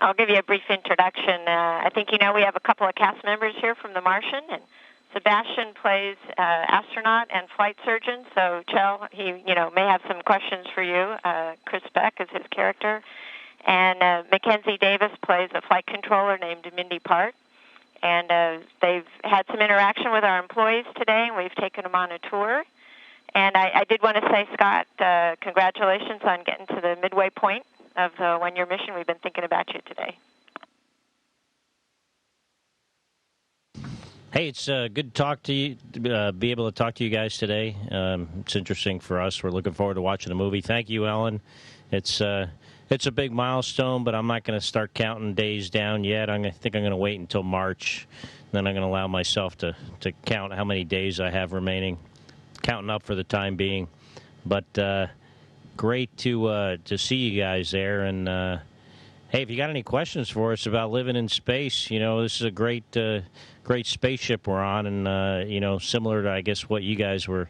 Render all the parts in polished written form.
I'll give you a brief introduction. I think you know we have a couple of cast members here from The Martian, and Sebastian plays astronaut and flight surgeon. So, Chell, he may have some questions for you. Chris Beck is his character, and Mackenzie Davis plays a flight controller named Mindy Part. And they've had some interaction with our employees today, and we've taken them on a tour. And I did want to say, Scott, congratulations on getting to the midway point of the one-year mission. We've been thinking about you today. Hey, it's good to talk to you, be able to talk to you guys today. It's interesting for us. We're looking forward to watching the movie. Thank you, Ellen. It's a big milestone, but I'm not going to start counting days down yet. I think I'm going to wait until March. Then I'm going to allow myself to count how many days I have remaining, counting up for the time being. But great to see you guys there. And, hey, if you got any questions for us about living in space, this is a great spaceship we're on. And, similar to, I guess, what you guys were,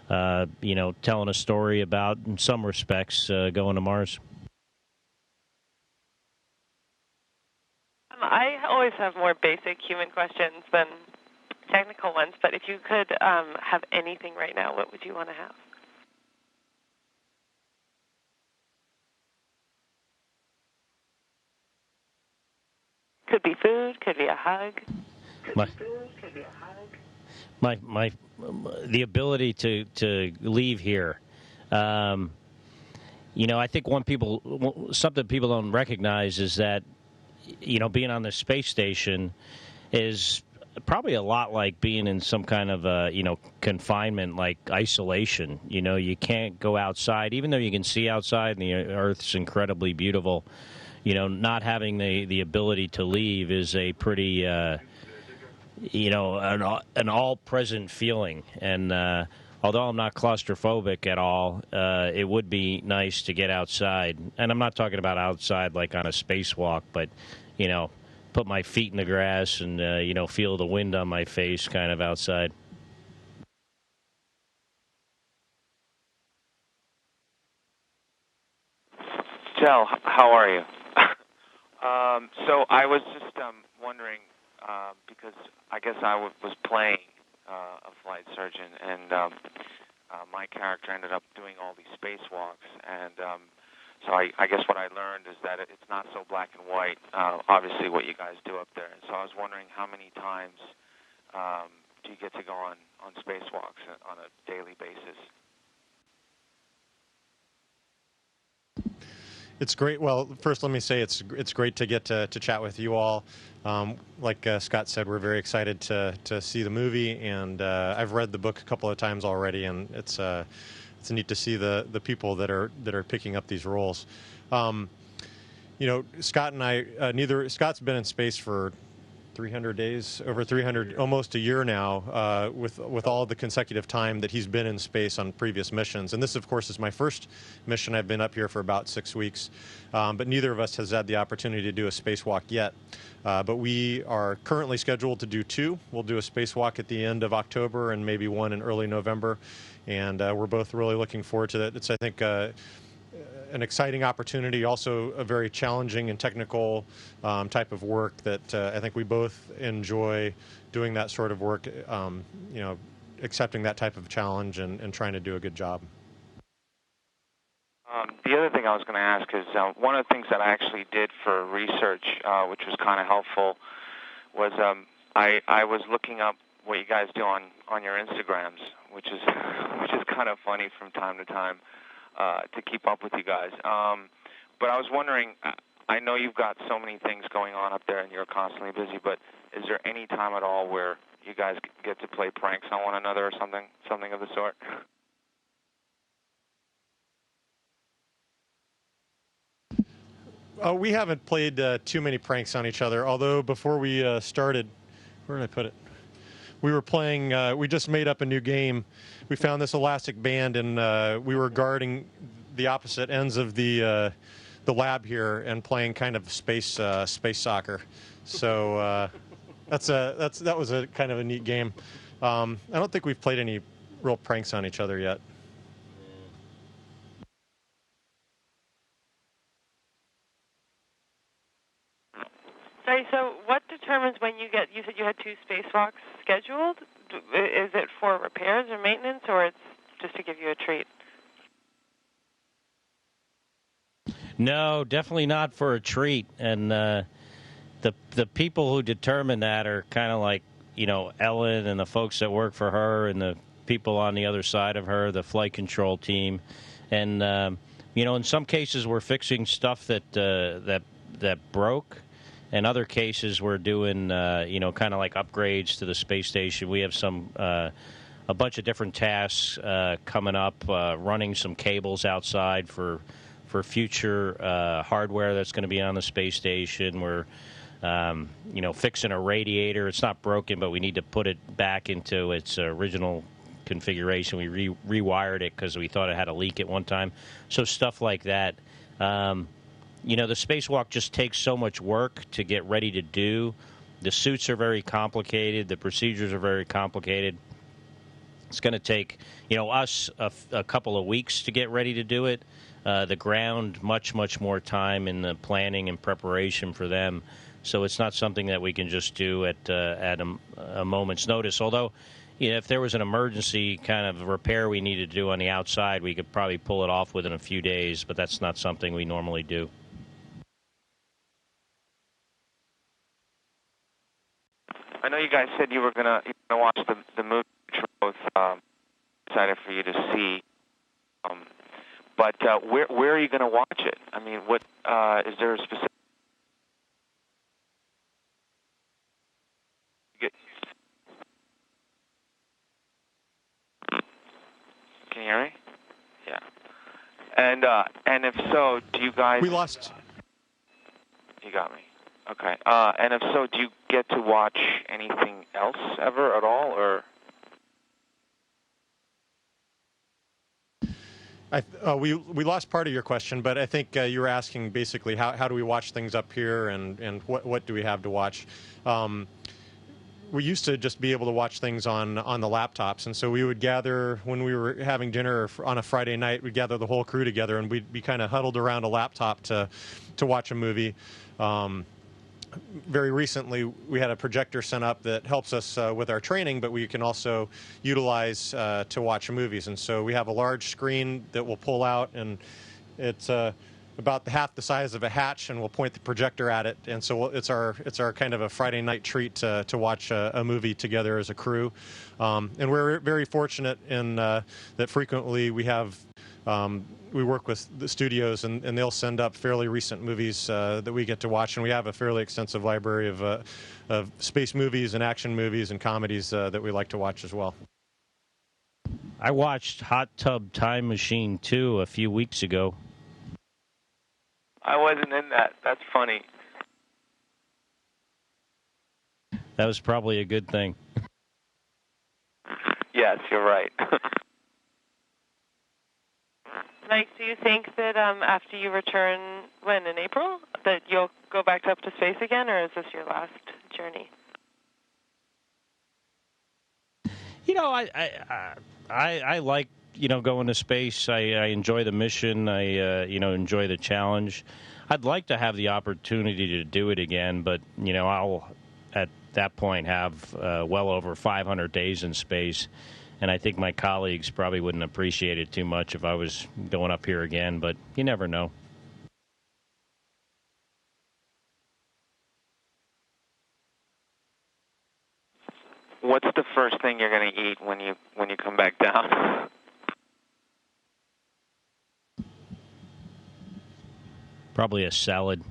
telling a story about in some respects going to Mars. I always have more basic human questions than technical ones, but if you could have anything right now, what would you want to have? Could be food, could be a hug. The ability to leave here. I think something people don't recognize is that, being on the space station is probably a lot like being in some kind of, confinement, like isolation. You can't go outside, even though you can see outside and the Earth's incredibly beautiful. Not having the ability to leave is a pretty, an all-present feeling. And although I'm not claustrophobic at all, it would be nice to get outside. And I'm not talking about outside like on a spacewalk, but, put my feet in the grass and, feel the wind on my face kind of outside. Joe, how are you? So I was just wondering, because I guess I was playing a flight surgeon, and my character ended up doing all these spacewalks, and so I guess what I learned is that it's not so black and white, obviously, what you guys do up there. And so I was wondering how many times do you get to go on spacewalks on a daily basis? It's great. Well, first, let me say it's great to get to chat with you all. Like Scott said, we're very excited to see the movie, and I've read the book a couple of times already, and it's neat to see the people that are picking up these roles. Scott and I, Scott's been in space for 300 days, over 300, almost a year now, with all the consecutive time that he's been in space on previous missions. And this, of course, is my first mission. I've been up here for about 6 weeks, but neither of us has had the opportunity to do a spacewalk yet. But we are currently scheduled to do 2. We'll do a spacewalk at the end of October and maybe one in early November. And we're both really looking forward to that. It's, I think, an exciting opportunity, also a very challenging and technical type of work that I think we both enjoy doing that sort of work, accepting that type of challenge and trying to do a good job. The other thing I was going to ask is one of the things that I actually did for research, which was kind of helpful, was I was looking up what you guys do on your Instagrams, which is kind of funny from time to time. To keep up with you guys. But I was wondering, I know you've got so many things going on up there and you're constantly busy, but is there any time at all where you guys get to play pranks on one another or something of the sort? We haven't played too many pranks on each other, although before we started, where did I put it? We were playing, we just made up a new game. We found this elastic band, and we were guarding the opposite ends of the lab here and playing kind of space soccer. So that was a kind of a neat game. I don't think we've played any real pranks on each other yet. Sorry, so what determines when you said you had 2 spacewalks scheduled? Is it for repairs or maintenance, or it's just to give you a treat? No, definitely not for a treat. And the people who determine that are kind of like, Ellen and the folks that work for her and the people on the other side of her, the flight control team. And, in some cases we're fixing stuff that broke. In other cases we're doing, kind of like upgrades to the space station. We have a bunch of different tasks coming up, running some cables outside for future hardware that's going to be on the space station. We're, fixing a radiator. It's not broken, but we need to put it back into its original configuration. We rewired it because we thought it had a leak at one time. So stuff like that. The spacewalk just takes so much work to get ready to do. The suits are very complicated. The procedures are very complicated. It's going to take, us a couple of weeks to get ready to do it. The ground, much, much more time in the planning and preparation for them. So it's not something that we can just do at a moment's notice. Although, if there was an emergency kind of repair we needed to do on the outside, we could probably pull it off within a few days, but that's not something we normally do. I know you guys said you were gonna watch the movie, which we're both excited for you to see. But where are you going to watch it? I mean, what is there a specific? Can you hear me? Yeah. And if so, do you guys? We lost. You got me. Okay. And if so, do you get to watch anything else ever at all, or? We lost part of your question, but I think you were asking basically how do we watch things up here and what do we have to watch. We used to just be able to watch things on the laptops, and so we would gather when we were having dinner on a Friday night. We'd gather the whole crew together, and we'd be kind of huddled around a laptop to watch a movie. Very recently, we had a projector sent up that helps us with our training, but we can also utilize to watch movies. And so we have a large screen that we'll pull out, and it's about half the size of a hatch, and we'll point the projector at it. And so it's our kind of a Friday night treat to watch a movie together as a crew. And we're very fortunate in that frequently we have. We work with the studios, and they'll send up fairly recent movies that we get to watch, and we have a fairly extensive library of space movies and action movies and comedies that we like to watch as well. I watched Hot Tub Time Machine 2 a few weeks ago. I wasn't in that. That's funny. That was probably a good thing. Yes, you're right. Mike, do you think that after you return, in April, that you'll go back up to space again, or is this your last journey? I like, going to space. I enjoy the mission. I, enjoy the challenge. I'd like to have the opportunity to do it again, but, I'll, at that point, have well over 500 days in space. And I think my colleagues probably wouldn't appreciate it too much if I was going up here again, but you never know. What's the first thing you're going to eat when you come back down? Probably a salad.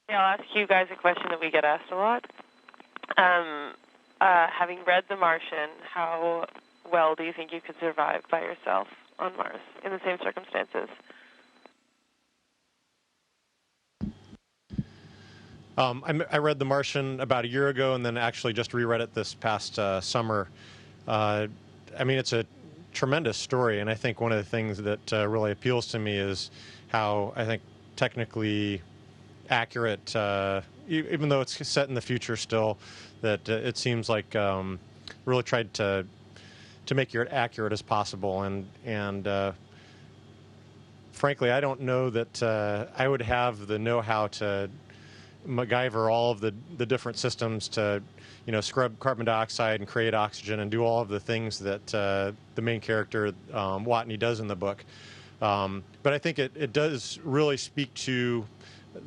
Yeah, I'll ask you guys a question that we get asked a lot. Having read The Martian, how well do you think you could survive by yourself on Mars in the same circumstances? I read The Martian about a year ago, and then actually just reread it this past summer. It's a tremendous story, and I think one of the things that really appeals to me is how I think technically accurate, even though it's set in the future still, that it seems like really tried to to make it accurate as possible. And frankly, I don't know that I would have the know-how to MacGyver all of the different systems to, scrub carbon dioxide and create oxygen and do all of the things that the main character, Watney, does in the book. But I think it does really speak to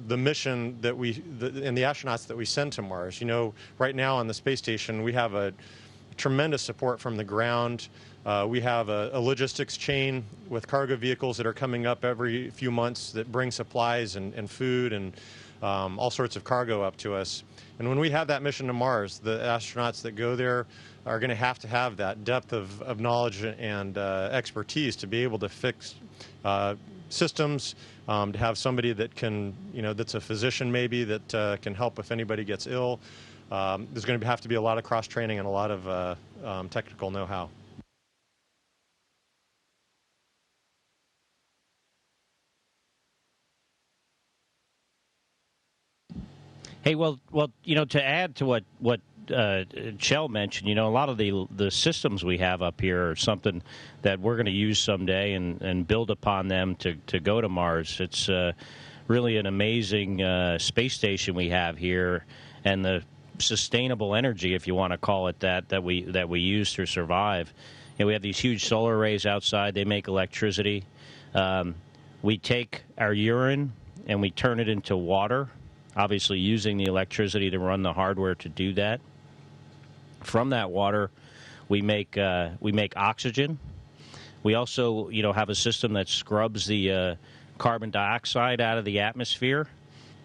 the mission that and the astronauts that we send to Mars. Right now on the space station, we have a tremendous support from the ground. We have a logistics chain with cargo vehicles that are coming up every few months that bring supplies and food and all sorts of cargo up to us. And when we have that mission to Mars, the astronauts that go there are going to have that depth of knowledge and expertise to be able to fix systems, to have somebody that can, that's a physician maybe that can help if anybody gets ill. There's going to have to be a lot of cross-training and a lot of technical know-how. Hey, well, to add to what Chell mentioned, a lot of the systems we have up here are something that we're going to use someday and build upon them to go to Mars. It's really an amazing space station we have here, and the sustainable energy, if you want to call it that we use to survive. We have these huge solar arrays outside. They make electricity. We take our urine and we turn it into water, obviously using the electricity to run the hardware to do that. From that water, we make oxygen. We also, have a system that scrubs the carbon dioxide out of the atmosphere,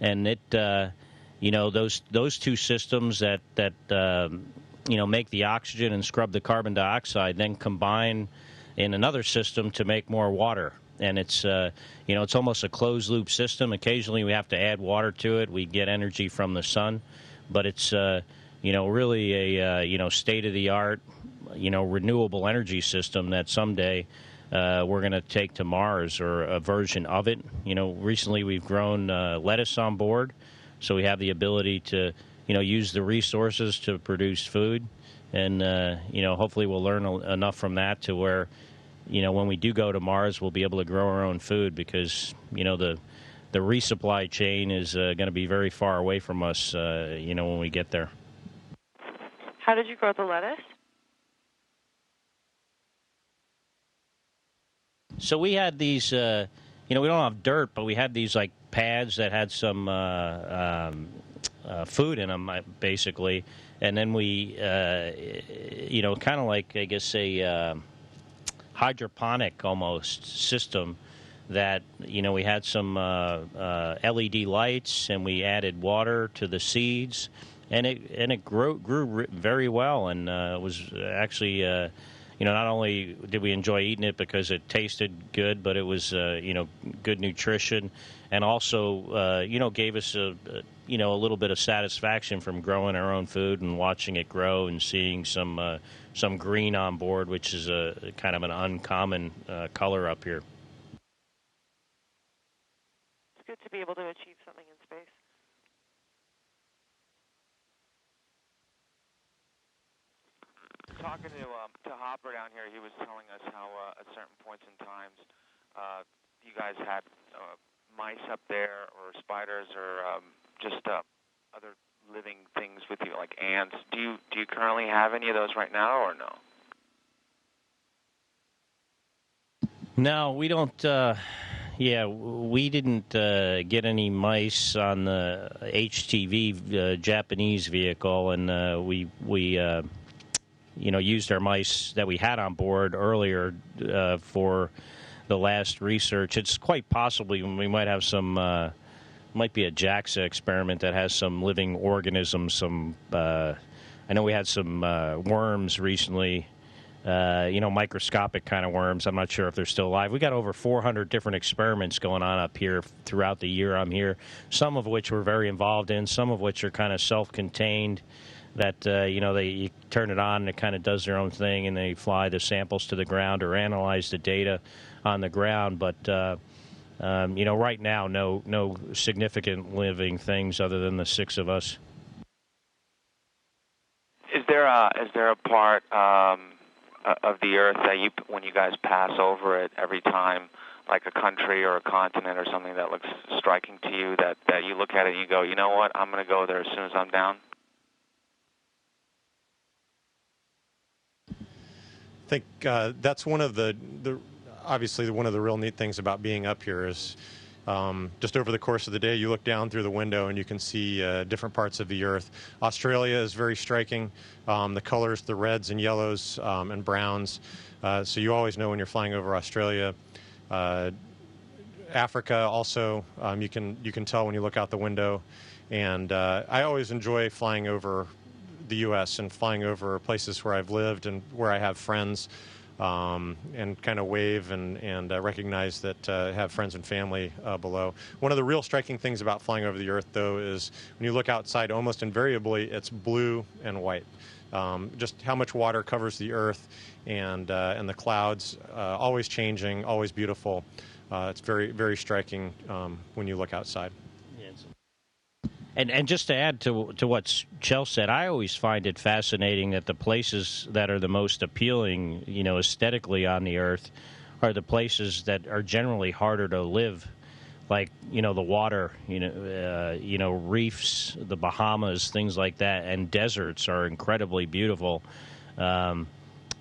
and it, those two systems that make the oxygen and scrub the carbon dioxide, then combine in another system to make more water. And it's it's almost a closed loop system. Occasionally we have to add water to it. We get energy from the sun, but it's really a state of the art renewable energy system that someday we're going to take to Mars, or a version of it. Recently we've grown lettuce on board, so we have the ability to use the resources to produce food, and hopefully we'll learn enough from that to where when we do go to Mars, we'll be able to grow our own food, because, the resupply chain is going to be very far away from us, when we get there. How did you grow the lettuce? So we had these, we don't have dirt, but we had these, pads that had some food in them, basically. And then we, kind of like, I guess, a hydroponic almost system that we had some LED lights, and we added water to the seeds, and it grew very well, and it was actually not only did we enjoy eating it because it tasted good, but it was good nutrition, and also gave us a little bit of satisfaction from growing our own food and watching it grow and seeing some green on board, which is a kind of an uncommon color up here. It's good to be able to achieve something in space. Talking to Hopper down here, he was telling us how at certain points in times you guys had mice up there, or spiders, or just other living things with you, like ants. Do you currently have any of those right now, or no? No, we don't. We didn't get any mice on the HTV Japanese vehicle, and we used our mice that we had on board earlier for the last research. It's quite possibly we might have some, might be a JAXA experiment that has some living organisms. I know we had some worms recently, microscopic kind of worms. I'm not sure if they're still alive. We got over 400 different experiments going on up here throughout the year I'm here, some of which we're very involved in, some of which are kind of self-contained, that, you turn it on and it kind of does their own thing, and they fly the samples to the ground or analyze the data on the ground. But, right now, no significant living things other than the 6 of us. Is there a part of the Earth that when you guys pass over it every time, like a country or a continent or something that looks striking to you, that you look at it and you go, you know what, I'm going to go there as soon as I'm down? I think that's one of the obviously one of the real neat things about being up here is just over the course of the day, you look down through the window and you can see different parts of the Earth. Australia is very striking. The colors, the reds and yellows and browns. So you always know when you're flying over Australia. Africa also, you can tell when you look out the window. And I always enjoy flying over the U.S. and flying over places where I've lived and where I have friends. And kind of wave and recognize that have friends and family below. One of the real striking things about flying over the Earth, though, is when you look outside, almost invariably it's blue and white. Just how much water covers the Earth and the clouds, always changing, always beautiful. It's very, very striking when you look outside. And just to add to what Chell said, I always find it fascinating that the places that are the most appealing, aesthetically on the Earth, are the places that are generally harder to live, like the water, reefs, the Bahamas, things like that, and deserts are incredibly beautiful,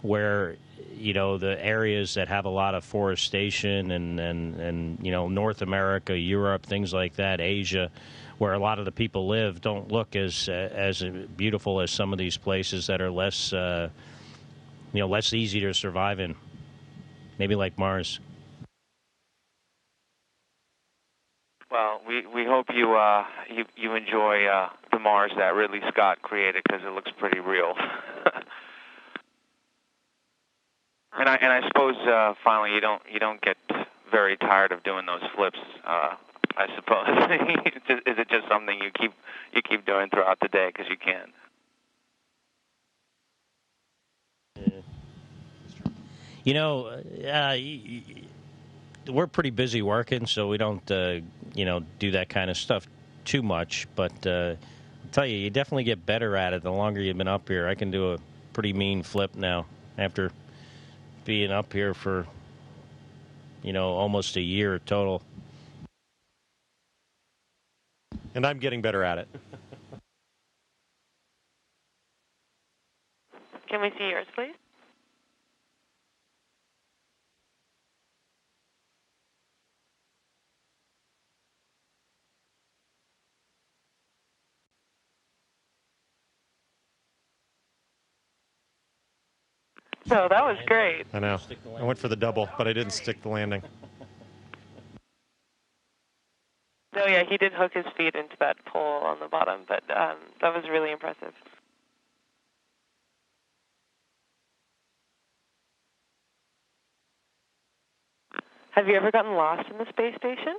where the areas that have a lot of forestation and North America, Europe, things like that, Asia, where a lot of the people live, don't look as beautiful as some of these places that are less less easy to survive in, maybe like Mars. Well, we hope you enjoy the Mars that Ridley Scott created, because it looks pretty real. and I suppose finally you don't get very tired of doing those flips. I suppose. Is it just something you keep doing throughout the day because you can? We're pretty busy working, so we don't do that kind of stuff too much. But I'll tell you definitely get better at it the longer you've been up here. I can do a pretty mean flip now after being up here for almost a year total. And I'm getting better at it. Can we see yours, please? No, that was great. I know. I went for the double, but I didn't stick the landing. No, yeah, he did hook his feet into that pole on the bottom, but that was really impressive. Have you ever gotten lost in the space station?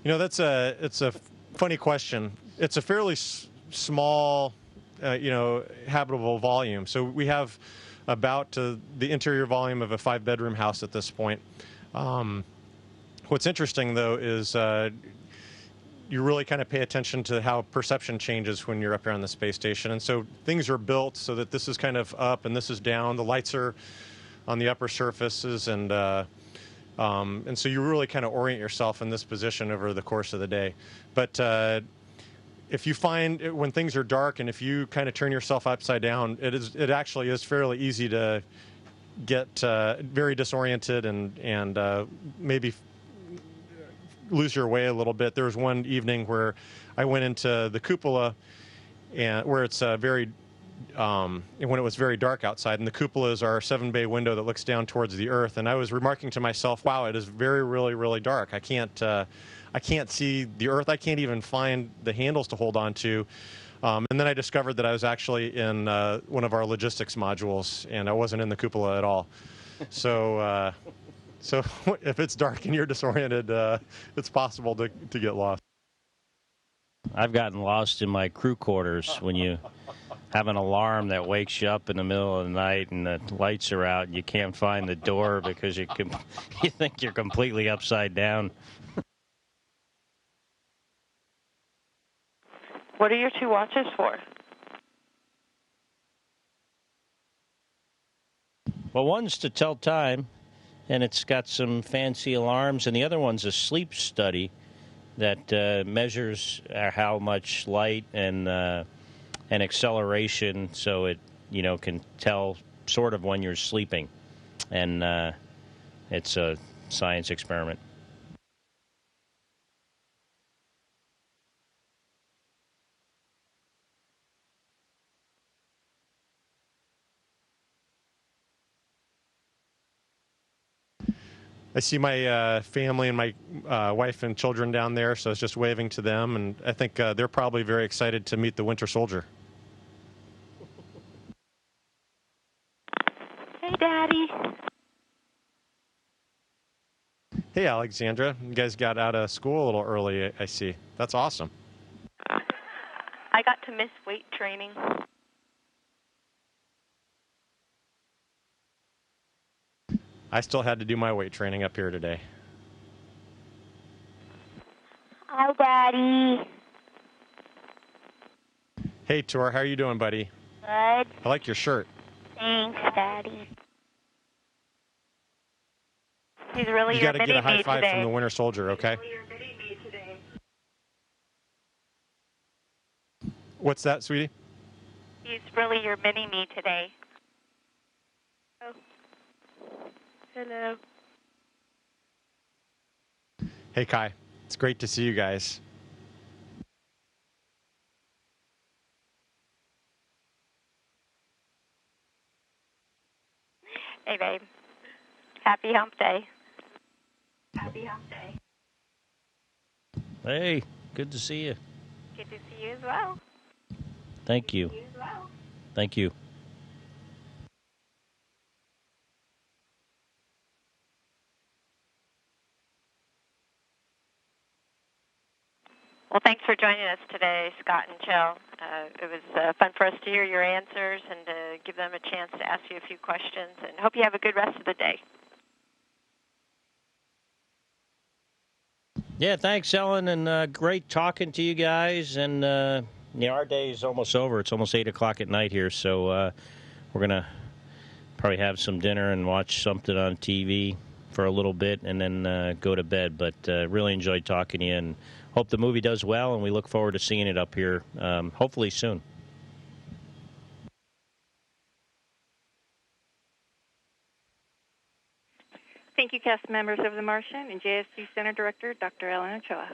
It's a funny question. It's a fairly small, habitable volume. So we have about the interior volume of a 5-bedroom house at this point. What's interesting, though, is you really kind of pay attention to how perception changes when you're up here on the space station. And so things are built so that this is kind of up and this is down. The lights are on the upper surfaces, and so you really kind of orient yourself in this position over the course of the day. But if you find when things are dark and if you kind of turn yourself upside down, it actually is fairly easy to get very disoriented and maybe lose your way a little bit. There was one evening where I went into the cupola, and where it's when it was very dark outside, and the cupola is our 7-bay window that looks down towards the Earth. And I was remarking to myself, "Wow, it is really, really dark. I can't see the Earth. I can't even find the handles to hold on to." And then I discovered that I was actually in one of our logistics modules, and I wasn't in the cupola at all. So if it's dark and you're disoriented, it's possible to get lost. I've gotten lost in my crew quarters when you have an alarm that wakes you up in the middle of the night and the lights are out and you can't find the door because you think you're completely upside down. What are your two watches for? Well, one's to tell time, and it's got some fancy alarms, and the other one's a sleep study that measures how much light and acceleration, so it can tell sort of when you're sleeping, and it's a science experiment. I see my family and my wife and children down there, so I was just waving to them, and I think they're probably very excited to meet the Winter Soldier. Hey, Daddy. Hey, Alexandra. You guys got out of school a little early, I see. That's awesome. I got to miss weight training. I still had to do my weight training up here today. Hi, Daddy. Hey, Tor, how are you doing, buddy? Good. I like your shirt. Thanks, Daddy. He's really You your got to get a high mini-me five today. from the Winter Soldier, okay? What's that, sweetie? He's really your mini-me today. Oh. Hello. Hey, Kai. It's great to see you guys. Hey, babe. Happy hump day. Happy hump day. Hey, good to see you. Good to see you as well. Thank you. Thank you. Well, thanks for joining us today, Scott and Jill. It was fun for us to hear your answers and to give them a chance to ask you a few questions, and hope you have a good rest of the day. Yeah, thanks, Ellen, and great talking to you guys. And our day is almost over. It's almost 8 o'clock at night here, so we're going to probably have some dinner and watch something on TV for a little bit and then go to bed. But really enjoyed talking to you and hope the movie does well, and we look forward to seeing it up here hopefully soon. Thank you, cast members of The Martian and JSC Center Director, Dr. Ellen Ochoa.